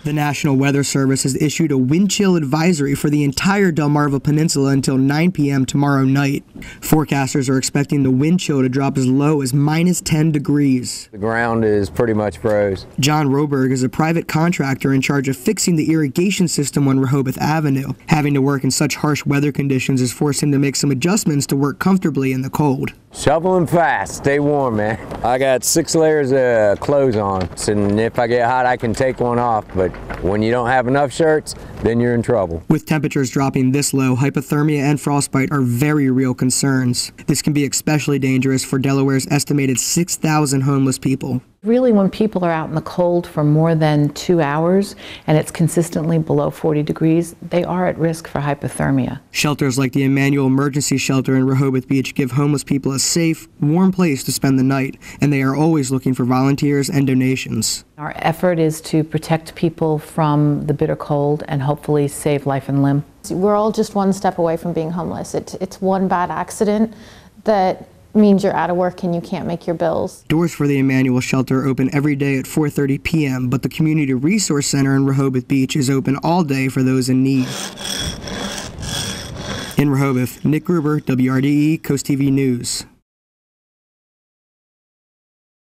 The National Weather Service has issued a wind chill advisory for the entire Delmarva Peninsula until 9 p.m. tomorrow night. Forecasters are expecting the wind chill to drop as low as -10 degrees. The ground is pretty much froze. John Roberg is a private contractor in charge of fixing the irrigation system on Rehoboth Avenue. Having to work in such harsh weather conditions has forced him to make some adjustments to work comfortably in the cold. Shoveling fast, stay warm, man. I got 6 layers of clothes on, and if I get hot, I can take one off, but when you don't have enough shirts, then you're in trouble. With temperatures dropping this low, hypothermia and frostbite are very real concerns. This can be especially dangerous for Delaware's estimated 6,000 homeless people. Really, when people are out in the cold for more than 2 hours and it's consistently below 40 degrees, they are at risk for hypothermia. Shelters like the Emmanuel Emergency Shelter in Rehoboth Beach give homeless people a safe, warm place to spend the night, and they are always looking for volunteers and donations. Our effort is to protect people from the bitter cold and hopefully save life and limb. We're all just one step away from being homeless. It's one bad accident that means you're out of work and you can't make your bills. Doors for the Emmanuel Shelter open every day at 4:30 p.m., but the Community Resource Center in Rehoboth Beach is open all day for those in need. In Rehoboth, Nick Gruber, WRDE Coast TV News.